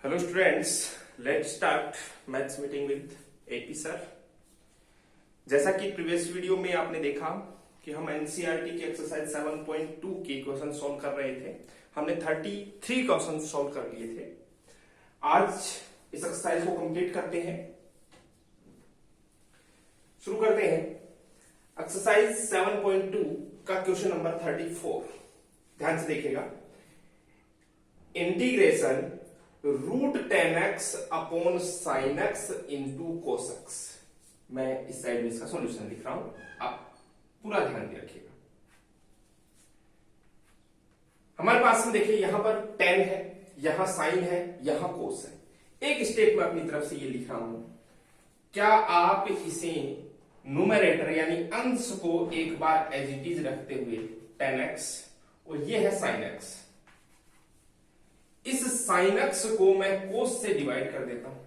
Hello students, let's start maths meeting with AP sir. जैसा कि previous video में आपने देखा कि हम एनसीईआरटी की एक्सरसाइज 7.2 के क्वेश्चन सॉल्व कर रहे थे। हमने 33 क्वेश्चन सॉल्व कर लिए थे। आज इस एक्सरसाइज को कंप्लीट करते हैं। शुरू करते हैं एक्सरसाइज 7.2 का क्वेश्चन नंबर 34। ध्यान से देखिएगा। Integration √10x upon sin x into cos x। मैं इस साइड में इसका सॉल्यूशन लिख रहा हूं, आप पूरा ध्यान दे रखिएगा। हमारे पास में देखिए यहां पर tan है, यहां sin है, यहां cos है। एक स्टेप में अपनी तरफ से ये लिख रहा हूं। क्या आप इसे न्यूमरेटर यानी अंश को एक बार एज इट इज रखते हुए tan x और ये है sin x, इस sin x को मैं cos से डिवाइड कर देता हूं।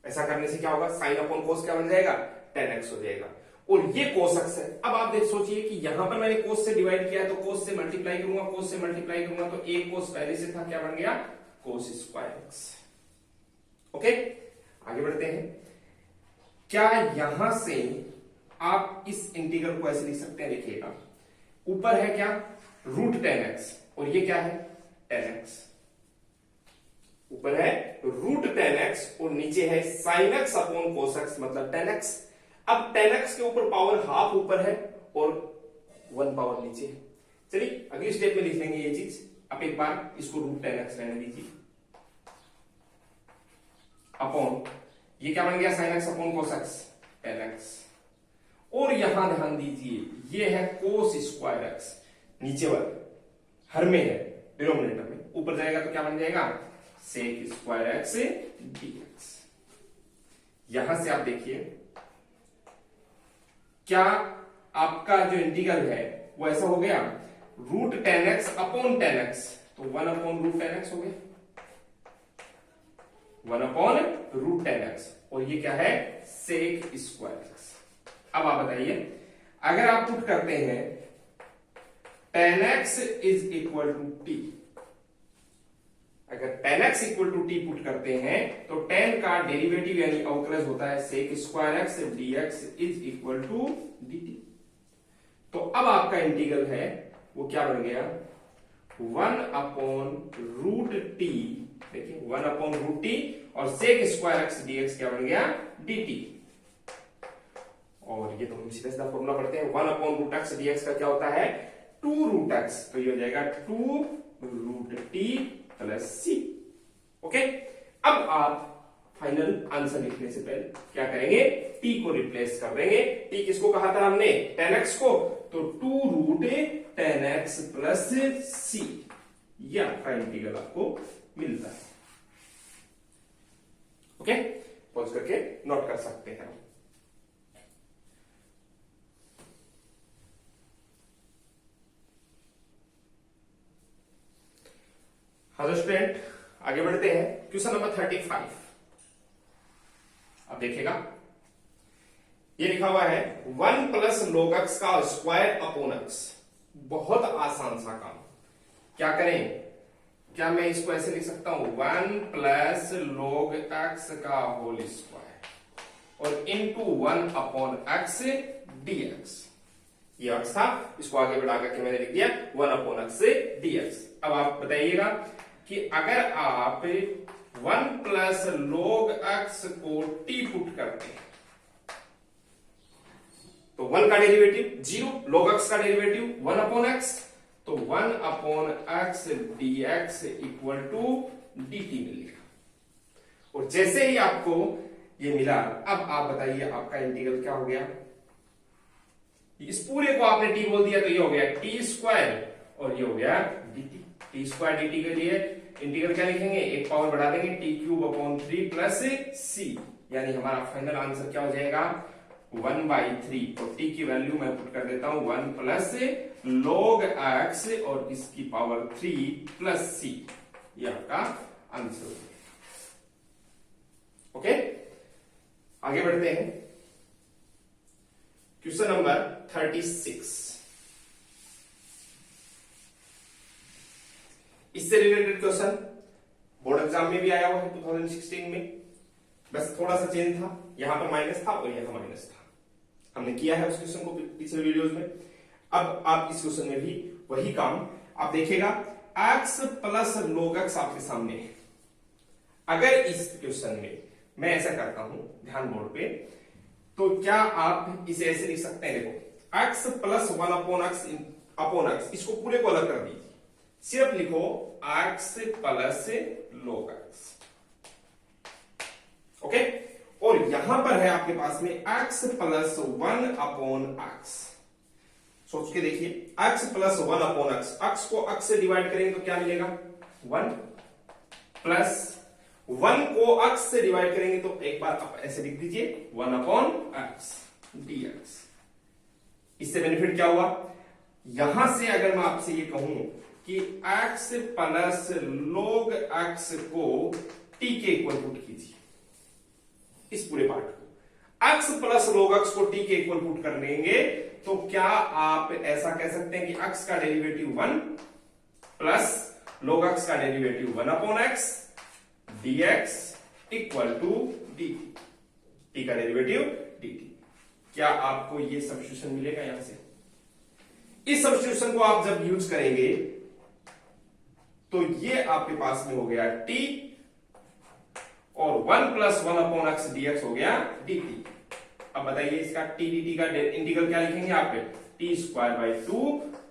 ऐसा करने से क्या होगा? sin अपॉन cos क्या बन जाएगा? tan x हो जाएगा। और ये cos x है। अब आप देख सोचिए कि यहां पर मैंने cos से डिवाइड किया है तो cos से मल्टीप्लाई करूंगा, cos से मल्टीप्लाई करूंगा तो एक cos पहले से था, क्या बन गया? cos square x। ओके, आगे बढ़ते हैं। क्या यहां से आप इस इंटीग्रल को ऐसे लिख सकते हैं? देखिएगा, ऊपर है क्या? √10x और ये क्या है? tan x। ऊपर है √10x और नीचे है sin x upon cos x मतलब tan x। अब tan x के ऊपर पावर हाफ ऊपर है और 1 पावर नीचे है। चलिए अगली स्टेप में लिख लेंगे ये चीज। अब एक बार इसको √10x रहने दीजिए अपॉन ये क्या बन गया? sin x upon cos x tan x। और यहां ध्यान दीजिए ये है cos स्क्वायर x, नीचे वाला हर में है, डिनोमिनेटर में। ऊपर जाएगा तो क्या बन जाएगा? sec square x dx। यहां से आप देखिए क्या आपका जो इंटीग्रल है वो ऐसा हो गया √10x अपॉन tan x, तो 1 अपॉन √10x हो गया, 1 अपॉन √10x। और ये क्या है? sec square x। अब आप बताइए, अगर आप पुट करते हैं tan x is equal to t, अगर tan x equal to t put करते हैं तो tan का डेरिवेटिव यानी अवकलज होता है sec square x dx is equal to dt। तो अब आपका इंटीग्रल है वो क्या बन गया? 1 अपॉन √t। देखिए 1 अपॉन √t और sec स्क्वायर x dx क्या बन गया? dt। और ये तो हम सीधा सीधा फॉर्मूला पढ़ते हैं। 1 अपॉन √x dx का क्या होता है? 2√x, तो ये हो जाएगा 2√t प्लस c। ओके, अब आप फाइनल आंसर लिखने से पहले क्या करेंगे? t को रिप्लेस कर देंगे। t किसको कहा था हमने? tan x को, तो 2√tan x प्लस c, ये आपका इंटीग्रल आपको मिलता है। ओके, पॉज करके नोट कर सकते हैं। हेलो स्टूडेंट, आगे बढ़ते हैं। Question number 35। अब देखिएगा, ये लिखा हुआ है 1 प्लस log x का स्क्वायर अपॉन x। बहुत आसान सा काम। क्या करें? क्या मैं इसको ऐसे लिख सकता हूं? 1 प्लस log x का होल स्क्वायर और इंटू 1 अपॉन x dx। ये x था, इसको आगे बढ़ा करके मैंने लिख दिया 1 अपॉन x dx। अब आप बताइएगा कि अगर आप 1 प्लस log x को t पुट करते हैं तो 1 का डेरिवेटिव 0, log x का डेरिवेटिव 1 अपॉन x, तो 1 upon x dx equal to dt मिलेगा। और जैसे ही आपको ये मिला, अब आप बताइए आपका इंटीग्रल क्या हो गया? इस पूरे को आपने t बोल दिया तो ये हो गया t स्क्वायर और ये हो गया dt। टी स्क्वायर dt के लिए इंटीग्रल क्या लिखेंगे? एक पावर बढ़ा देंगे t³ अपॉन 3 प्लस c, यानी हमारा फाइनल आंसर क्या हो जाएगा? 1/3। तो t की वैल्यू मैं पुट कर देता हूं 1 प्लस log x और इसकी पावर 3 प्लस c, ये आपका आंसर हो गया। ओके, आगे बढ़ते हैं। Question number 36। इससे रिलेटेड क्वेश्चन बोर्ड एग्जाम में भी आया हुआ है 2016 में, बस थोड़ा सा चेंज था, यहां पर माइनस था और यहां माइनस था। हमने किया है उस क्वेश्चन को पिछले वीडियोस में। अब आप इस क्वेश्चन में भी वही काम आप देखिएगा, x प्लस log x आपके सामने है। अगर इस क्वेश्चन में मैं ऐसा करता हूं, ध्यान बोर्ड पे, तो क्या आप इसे ऐसे लिख सकते हैं, देखो x प्लस 1 अपॉन x, इसको पूरे को अलग कर दीजिए, सिर्फ लिखो x plus log x, okay. और यहां पर है आपके पास में x प्लस 1 अपॉन x, सोच के देखिए, x प्लस 1 अपॉन x को x से डिवाइड करेंगे तो क्या मिलेगा 1, प्लस 1 को x से डिवाइड करेंगे तो एक बार आप ऐसे लिख दीजिए 1 अपॉन x dx। इससे बेनिफिट क्या हुआ, यहां से अगर मैं आपसे ये कहूं कि x प्लस log x को t के इक्वल पुट कीजिए, इस पूरे पार्ट को x प्लस log x को t के इक्वल पुट कर लेंगे, तो क्या आप ऐसा कह सकते हैं कि x का डेरिवेटिव 1 प्लस log x का derivative 1 upon x dx equal to dt, t का डेरिवेटिव dt। क्या आपको ये सब्स्टिट्यूशन मिलेगा यहां से? इस सब्स्टिट्यूशन को आप जब यूज करेंगे तो ये आपके पास में हो गया t और 1 प्लस 1 अपॉन x dx हो गया dt। अब बताइए इसका t dt का इंटीग्रल क्या लिखेंगे आप, t square by 2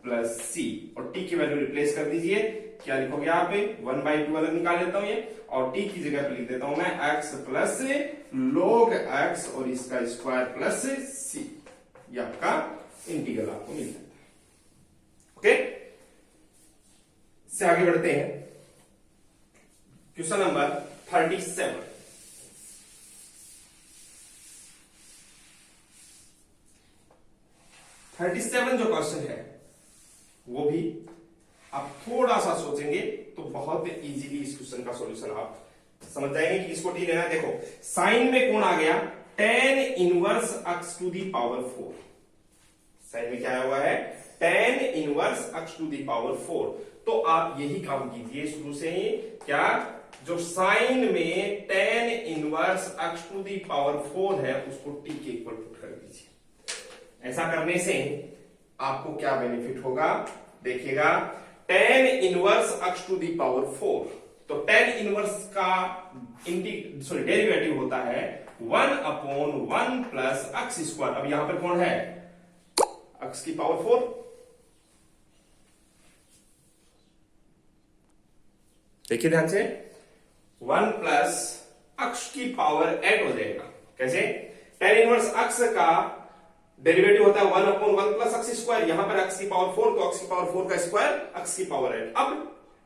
plus c, और t की वैल्यू रिप्लेस कर दीजिए, क्या लिखोगे आप 1 बाई 2 अलग निकाल लेता हूं ये, और t की जगह पर लिख देता हूं मैं x प्लस log x और इसका स्क्वायर प्लस c, ये आपका इंटीग्रल आपको मिल जाता है, ओके। से आगे बढ़ते हैं, क्वेश्चन नंबर 37। जो क्वेश्चन है वो भी आप थोड़ा सा सोचेंगे तो बहुत इजीली इस क्वेश्चन का सॉल्यूशन आप समझ जाएंगे कि इसको टी लेना है। देखो साइन में कौन आ गया, tan inverse x to the power 4, sine में क्या आया हुआ है, tan inverse x to the power 4। तो आप यही काम कीजिए शुरू से ही, क्या, जो साइन में tan inverse x to the power 4 है उसको t के इक्वल पुट कर दीजिए। ऐसा करने से आपको क्या बेनिफिट होगा, देखिएगा, tan inverse x to the power 4, तो tan इनवर्स का डेरिवेटिव होता है 1 अपॉन 1 प्लस x स्क्वायर। अब यहां पर कौन है, x की पावर 4, देखिए ध्यान से, 1 प्लस x की पावर 8 हो जाएगा। कैसे, tan इनवर्स x का डेरिवेटिव होता है 1 अपॉन 1 प्लस x स्क्वायर, यहां पर x की पावर 4, तो x की पावर 4 का स्क्वायर x की पावर 8। अब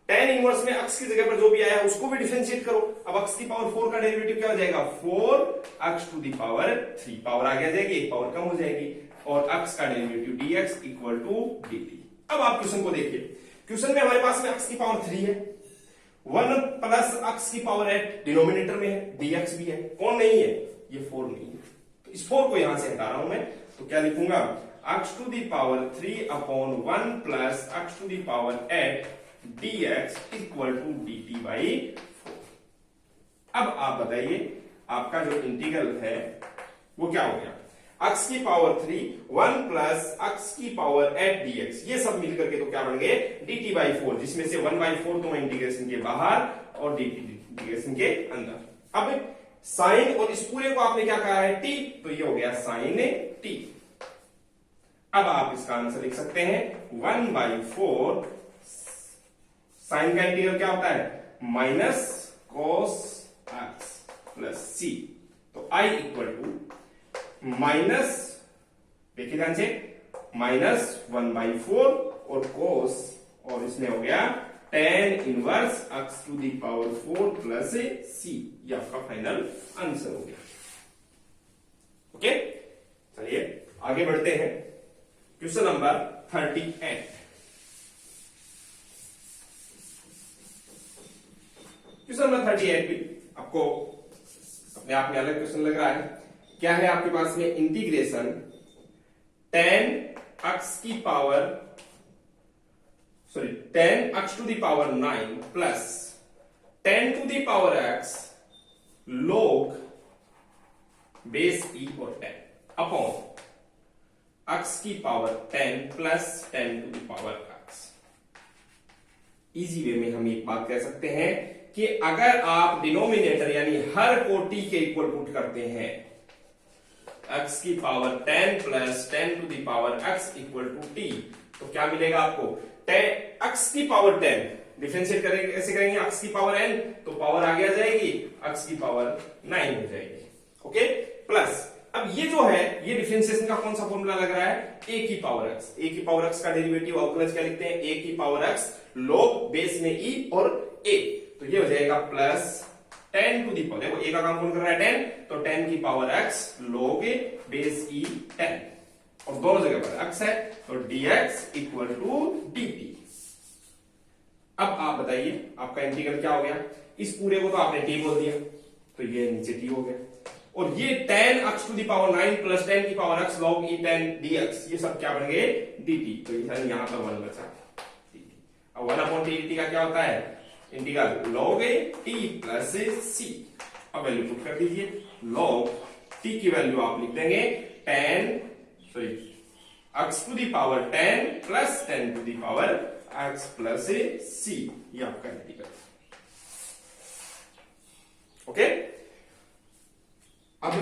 tan इनवर्स में x की जगह पर जो भी आया उसको भी डिफरेंशिएट करो, अब x की पावर 4 का डेरिवेटिव क्या हो जाएगा, 4x to the power 3, power आगे आ जाएगी, एक पावर कम हो जाएगी, और x का derivative dx equal to dt। अब आप क्वेश्चन को देखिए, क्वेश्चन में हमारे पास में x की पावर 3 है, 1 प्लस x की पावर 8 डिनोमिनेटर में है, dx भी है, कौन नहीं है, ये 4 नहीं है, तो इस 4 को यहां से हटा रहा हूं मैं, तो क्या लिखूंगा, x to the power 3 upon 1 plus x to the power 8 dx equal to dt by 4। अब आप बताइए आपका जो इंटीग्रल है वो क्या हो गया, x की पावर 3 1 प्लस x की पावर 8 dx, ये सब मिलकर के तो क्या बन गए, dt बाई 4, जिसमें से 1 बाई 4 तो इंटीग्रेशन के बाहर और dt इंटीग्रेशन के अंदर। अब साइन और इस पूरे को आपने क्या कहा है, t, तो ये हो गया साइन t। अब आप इसका आंसर लिख सकते हैं 1 बाई 4, साइन का इंटीग्रल क्या होता है, minus cos x plus c, तो i इक्वल टू माइनस, देखिए ध्यान से, माइनस 1 बाई 4 और cos, और इसमें हो गया tan inverse x to the power 4 plus c, ये आपका फाइनल आंसर हो गया, ओके। चलिए आगे बढ़ते हैं, क्वेश्चन नंबर 38। क्वेश्चन नंबर 38 भी आपको अपने आप में अलग क्वेश्चन लग रहा है। क्या है आपके पास में, इंटीग्रेशन tan x की power, tan x to the power 9 plus 10 to the power x log base e और 10 अपॉन x की power 10 plus 10 to the power x। Easy way में हम एक बात कह सकते हैं कि अगर आप डिनोमिनेटर यानी हर को t के इक्वल पुट करते हैं, x की power 10 plus 10 to the power x equal to t, तो क्या मिलेगा आपको? 10 x की पावर 10 डिफरेंशिएट करेंगे, कैसे करेंगे? x की पावर n, तो पावर आगे आ जाएगी, x की पावर 9 हो जाएगी। ओके, प्लस अब ये जो है ये डिफरेंशिएशन का कौन सा फॉर्मूला लग रहा है? a की पावर x। a की पावर x का डेरिवेटिव अवकलज क्या लिखते हैं? a की पावर x log बेस में e और a, तो ये हो जाएगा प्लस 10 टू दी पावर, देखो a का काम कौन कर रहा है? 10, तो 10 की power x log base e 10, और दोनों जगह पर x है, तो dx इक्वल टू dt। अब आप बताइए आपका इंटीग्रल क्या हो गया? इस पूरे को तो आपने t बोल दिया, तो ये नीचे t हो गया, और ये 10x to the power 9 plus 10 की power x log e 10 dx, ये सब क्या बन गए? dt, तो ये यहां पर 1 बचा dt। अब 1 अपॉन dt का क्या होता है? Integral log t plus c। अब वैल्यू पुट कर दीजिए, log t की वैल्यू आप लिख देंगे 10 x to the power 10 plus 10 to the power x plus c, ये आपका इंटीग्रल। ओके, अब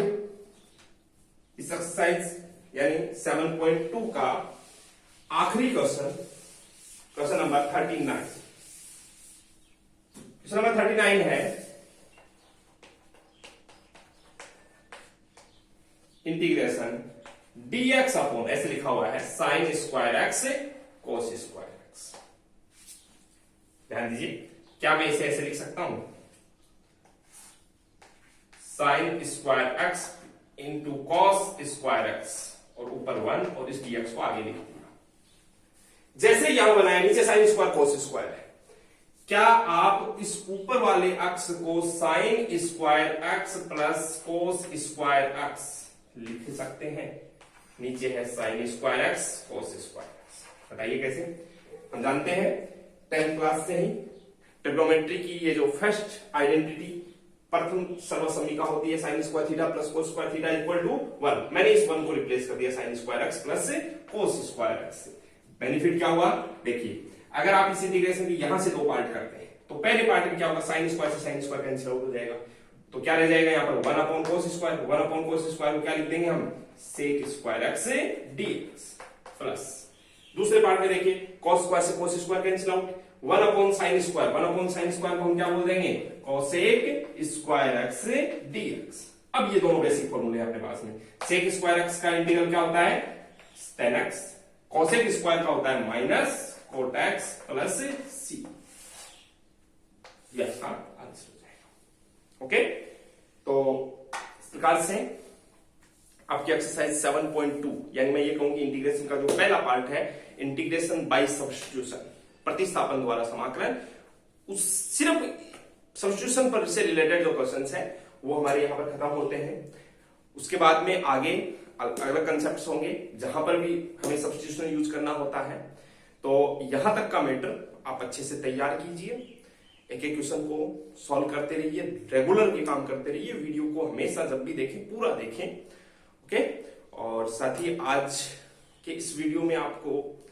इस एक्सरसाइज यानी 7.2 का आखिरी question, question number 39। Question number 39 है इंटीग्रेशन dx अपॉन, ऐसे लिखा हुआ है, साइन स्क्वायर x कोस स्क्वायर x। ध्यान दीजिए, क्या मैं इसे ऐसे लिख सकता हूं? Sign square x into cos square x, और ऊपर 1, और इस dx को आगे लिख दिया। जैसे यहां बनाया नीचे साइन स्क्वायर कोस स्क्वायर है, क्या आप इस ऊपर वाले अक्ष को sign square x plus cos square x लिख सकते हैं? नीचे है साइन स्क्वायर x कोस स्क्वायर x, बताइए कैसे? हम जानते हैं 10th क्लास से ही ट्रिग्नोमेट्री की ये जो फर्स्ट आइडेंटिटी, प्रथम सर्वसम्मिका होती है, sine square theta plus cos square theta equal to 1। मैंने इस 1 को रिप्लेस कर दिया sine square x plus cos square x से। बेनिफिट क्या हुआ? देखिए, अगर आप इस इंटीग्रेशन की यहां से दो पार्ट करते हैं, तो पहले पार्ट में क्या होगा? साइन स्क्वायर से साइन स्क्वायर कैंसिल आउट हो जाएगा, तो क्या रह जाएगा यहाँ पर? 1 अपॉन कोस स्क्वायर। 1 अपॉन कोस स्क्वायर को क्या लिख देंगे हम? Sec square x dx, plus दूसरे पार्ट में देखिए, कॉस स्क्वायर से कोस स्क्वायर कैंसिल आउट, 1 अपॉन साइन स्क्वायर। 1 अपॉन साइन स्क्वायर को हम क्या बोल देंगे? Cosec square x dx। अब ये दोनों बेसिक फॉर्मूले अपने पास में। सेक स्क्वायर x का इंटीग्रल क्या होता है? tan x। कोसेक स्क्वायर का होता है minus cot x plus c। यह आपका आंसर हो जाएगा। ओके, तो इस प्रकार से आपकी एक्सरसाइज 7.2, यानी मैं ये कहूंगी इंटीग्रेशन का जो पहला पार्ट है, इंटीग्रेशन बाय सब्स्टिट्यूशन, प्रतिस्थापन द्वारा समाकलन, उस सिर्फ सब्स्टिट्यूशन पर से रिलेटेड जो क्वेश्चंस है वो हमारे यहाँ पर खत्म होते हैं। उसके बाद में आगे अलग अलग कंसेप्ट होंगे जहां पर भी हमें सब्स्टिट्यूशन यूज करना होता है। तो यहां तक का मैटर आप अच्छे से तैयार कीजिए, एक एक क्वेश्चन को सॉल्व करते रहिए, रेगुलर ये काम करते रहिए, वीडियो को हमेशा जब भी देखें पूरा देखें। ओके, और साथ ही आज के इस वीडियो में आपको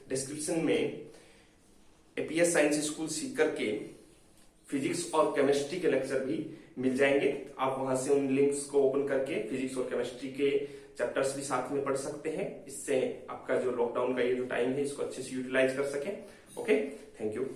डिस्क्रिप्शन में एपीएस साइंस स्कूल सीख करके फिजिक्स और केमिस्ट्री के लेक्चर भी मिल जाएंगे। आप वहां से उन लिंक्स को ओपन करके फिजिक्स और केमिस्ट्री के चैप्टर्स भी साथ में पढ़ सकते हैं। इससे आपका जो लॉकडाउन का ये जो टाइम है इसको अच्छे से यूटिलाइज कर सकें। Okay, thank you.